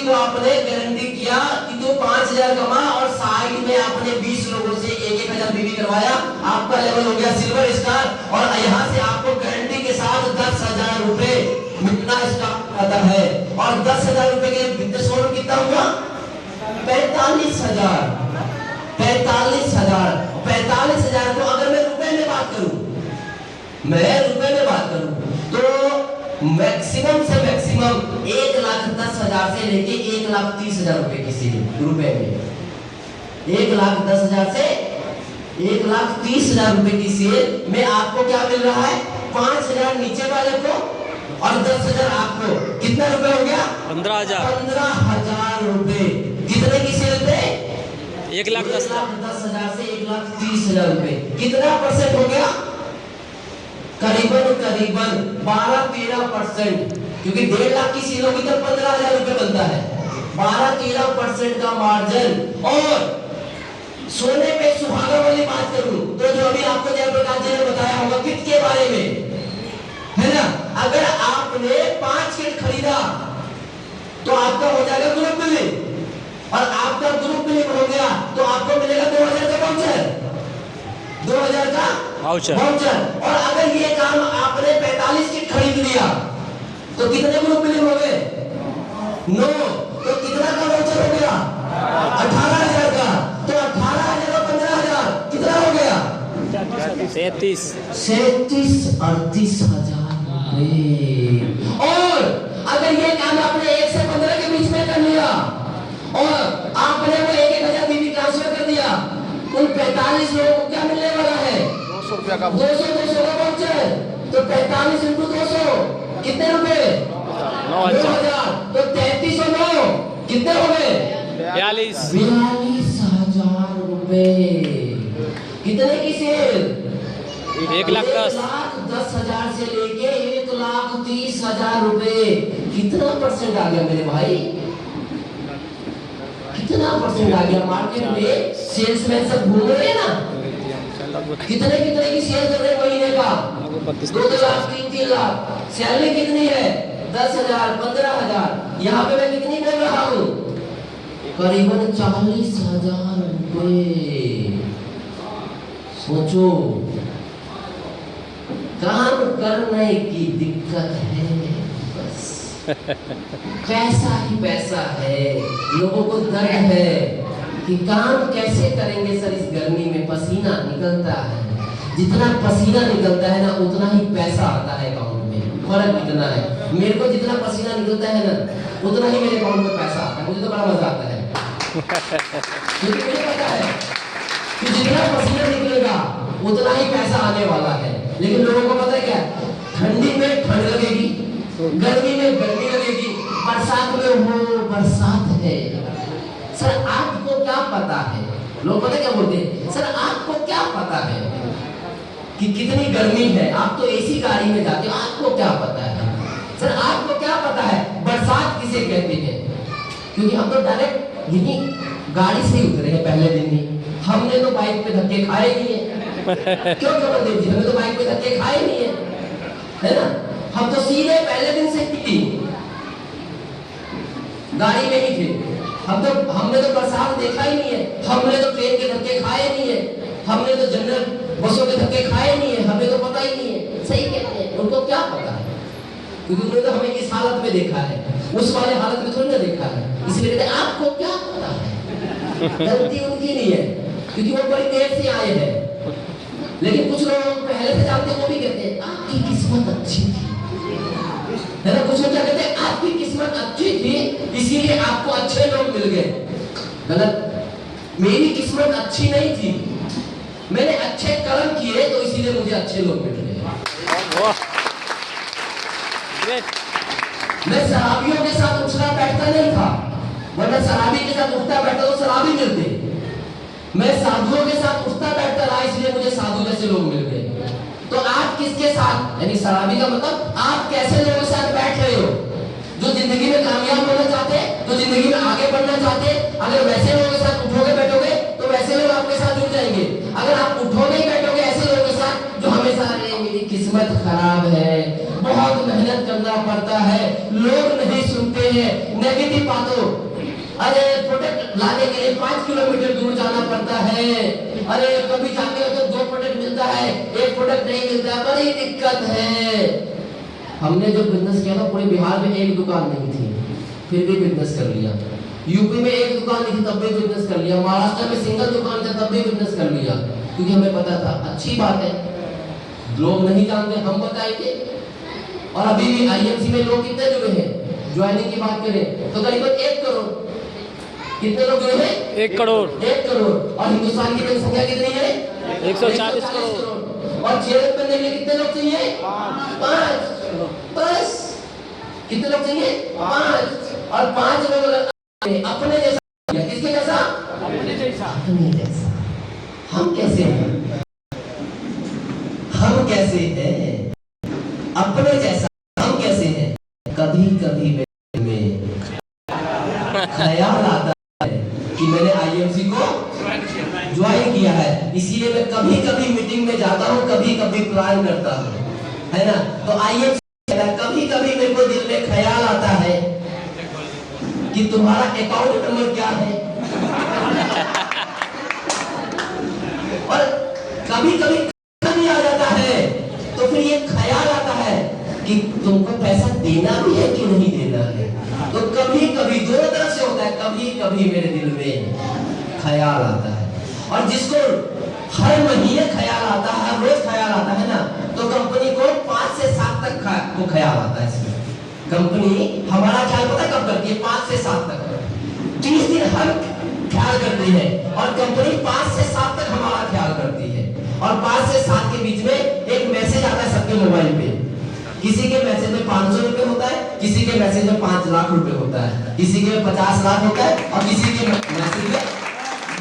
को आपने गारंटी किया कि तू 5,000 कमा और साइड में आपने 20 लोगों से 1,000 बीवी करवाया, आपका लेवल हो गया सिल्वर स्टार। और यहाँ से आपको गारंटी के साथ 10,000 रुपए मिलना स्टार्ट करता है। और 10,000 रुपए के बिजनेस ओनर कितना हुआ? 45,000। 45,000 45,000 को अगर मैं रुपए में बात करूं, तो मैक्सिमम से मैक्सिमम 1,10,000 से लेके 1,30,000 रुपए की सेल रुपए में, 1,10,000 से 1,30,000 रुपए की सेल में आपको क्या मिल रहा है? 5,000 नीचे वाले को और 10,000 आपको। कितना रुपए हो गया? 15,000। 15,000 रुपए कितने की सेल पे? 1,10,000 से 1,30,000 रुपए। कितना परसेंट हो गया? करीबन 12-13%, क्योंकि 1.5 लाख की सेल होगी तो 15,000 रुपए बनता है। 12-13% का मार्जिन। और सोने पे सुहागा वाली बात करूं तो जो अभी आपको जयप्रकाश जी ने बताया होगा किट के बारे में, है ना? अगर आपने 5 किट खरीदा तो आपका हो जाएगा ग्रुप बिलिंग, और आपका ग्रुप बिलिंग हो गया तो आपको मिलेगा 2,000 का वाउचर, 2,000 का वाउचर। और अगर ये काम आपने 45 किट खरीद लिया तो कितने ग्रुप बिलिंग हो गए? 9। तो कितना का वाउचर हो गया? 18,000 का। तो 18,000 और 15,000 कितना हो गया? 37 38,000 और अगर ये काम आपने 1 से 15 के बीच में कर लिया और आपने वो 1,000 बीबी ट्रांसफर कर दिया, उन 45 लोगों को क्या मिलने वाला है? 200 रुपया का 200 का वाउचर। तो 45 × 200 कितने रुपए? 9,000। तो 33 और 9 कितने हो गए? 42,000 रुपए। कितने की सेल? 1,10,000 से लेके 1,30,000 रुपए। कितना परसेंट आ गया मेरे भाई? कितना परसेंट आ गया? मार्केट में सेल्समैन सब घूम रहे हैं ना, कितने की सेल कर रहे हैं महीने का? 2 लाख 3 लाख। सैलरी कितनी है? 10,000 15,000। यहाँ पे मैं कितनी कर रहा हूँ? करीबन 40,000 रुपए। सोचो, काम करने की दिक्कत है, बस पैसा ही पैसा है। लोगों को दर्द है कि काम कैसे करेंगे सर, इस गर्मी में पसीना निकलता है। जितना पसीना निकलता है ना उतना ही पैसा आता है अकाउंट में। फर्क इतना है, मेरे को जितना पसीना निकलता है ना उतना ही मेरे अकाउंट में पैसा आता है। मुझे तो बड़ा मजा आता है क्योंकि मुझे पता है कि जितना पसीना निकलेगा उतना ही पैसा आने वाला है। लेकिन लोगों को पता है क्या? ठंडी में ठंड लगेगी, गर्मी में गर्मी लगेगी, बरसात में वो बरसात है। सर आपको क्या पता है? लोग पता क्या बोलते हैं? सर आपको क्या पता है कि कितनी गर्मी है? आप तो एसी गाड़ी में जाते हो, आपको क्या पता है? सर आपको क्या पता है बरसात किसे कहते हैं? क्योंकि हम तो डायरेक्ट यही गाड़ी से ही उतरे हैं पहले दिन ही। हमने तो बाइक पे धक्के खाए नहीं है। क्यों बलदेव जी? हमने तो बाइक पे धक्के खाए नहीं है ना? हम तो सीधे पहले दिन से ही गाड़ी में ही थे। हमने तो बरसात देखा ही नहीं है, हमने तो ट्रेन के धक्के खाए नहीं है, हमने तो जनरल बसों के धक्के खाए नहीं है, हमें तो पता ही नहीं है। सही कहते हैं, उनको क्या पता है? क्योंकि उन्होंने तो हमें इस हालत में देखा है, उस वाले हालत में थोड़ी ना देखा है। इसलिए कहते हैं आपको क्या पता है? गलती उनकी नहीं है क्योंकि वो बड़ी देर से आए हैं। लेकिन कुछ लोग पहले से जानते हैं, वो भी कहते हैं आपकी किस्मत अच्छी थी, है ना? कुछ लोग क्या कहते हैं? आपकी किस्मत अच्छी थी इसीलिए आपको अच्छे लोग मिल गए। गलत। मेरी किस्मत अच्छी नहीं थी, मैंने अच्छे कर्म किए तो इसीलिए मुझे अच्छे लोग मिल गए। मैं शराबियों के साथ उठना बैठता नहीं था, वरना शराबी के साथ उठता बैठता तो शराबी मिलते। मैं साधुओं के साथ उठता बैठता रहा इसलिए मुझे साधु जैसे लोग मिल गए। तो आप किसके साथ, यानी शराबी का मतलब आप कैसे लोगों के साथ बैठ रहे हो? जो जिंदगी में कामयाब होना चाहते, जो जिंदगी में आगे बढ़ना चाहते, अगर वैसे लोगों के साथ उठोगे बैठोगे तो वैसे लोग आपके साथ जुड़ जाएंगे। अगर आप उठोगे बैठोगे ऐसे लोगों के साथ जो हमेशा मेरी किस्मत खराब है, बहुत मेहनत करना पड़ता है, लोग नहीं सुनते हैं नेगेटिव बातों। अरे प्रोडक्ट लाने के लिए 5 किलोमीटर दूर जाना पड़ता है, अरे कभी जाते हो तो 2 प्रोडक्ट मिलता है, 1 प्रोडक्ट नहीं मिलता, बड़ी दिक्कत है। हमने जब बिजनेस किया था पूरे बिहार में 1 दुकान नहीं थी, फिर भी बिजनेस कर लिया। यूपी में 1 दुकान नहीं थी, तब भी बिजनेस कर लिया। महाराष्ट्र में सिंगल दुकान था, तब भी बिजनेस कर लिया, क्योंकि हमें पता था अच्छी बात है, लोग नहीं जानते, हम बताएंगे। और अभी भी आईएमसी में लोग कितने जुड़े हैं, ज्वाइनिंग की बात करें तो करीबन 1 करोड़। कितने लोग जुड़े हैं? 1 करोड़। 1 करोड़। और हिंदुस्तान की जनसंख्या कितनी है? 140 करोड़। और चेयरमैन बनने के लिए कितने लोग चाहिए? 5। बस कितने लोग चाहिए? 5। और 5 लोग अपने जैसा, किसके जैसा? अपने जैसा। हम कैसे हैं? हम कैसे हैं? अपने जैसा हम कैसे हैं? कभी कभी में ख्याल आता है कि मैंने आईएमसी को ज्वाइन किया है, इसीलिए मैं कभी कभी मीटिंग में जाता हूँ, कभी कभी प्लान करता हूँ, है ना। तो आईएमसी कभी कभी मेरे को दिल में ख्याल आता है कि तुम्हारा अकाउंट नंबर क्या है। और कभी कभी नहीं आ जाता है, तो फिर ये ख्याल आता है कि तुमको पैसा देना भी है कि नहीं देना है। तो कभी कभी दोनों तरफ से होता है, कभी कभी मेरे दिल में ख्याल आता है। और जिसको हर महीने ख्याल आता है, हर रोज ख्याल आता है ना, तो कंपनी को 5 से 7 तक को ख्याल आता है। इसमें कंपनी हमारा ख्याल पता कब करती है? 5 से 7 तक। 30 दिन हर ख्याल करती है और कंपनी 5 से 7 तक हमारा ख्याल करती है। और 5 से 7 के बीच में एक मैसेज आता है सबके मोबाइल पे। किसी के मैसेज में 500 रुपए होता है, किसी के मैसेज में 5 लाख रुपए होता है, किसी के 50 लाख होता है, और किसी के मैसेज में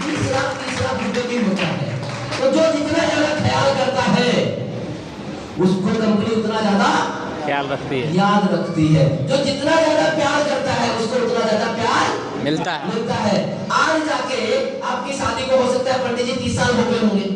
20 लाख 30 लाख रुपए भी होता है। तो जो जितना ज्यादा ख्याल करता है उसको कंपनी उतना ज्यादा ख्याल रखती है, याद रखती है। जो जितना ज्यादा प्यार करता है उसको उतना ज्यादा प्यार मिलता है। आज जाके आपकी शादी को हो सकता है पंडित जी 30 साल हो गए होंगे,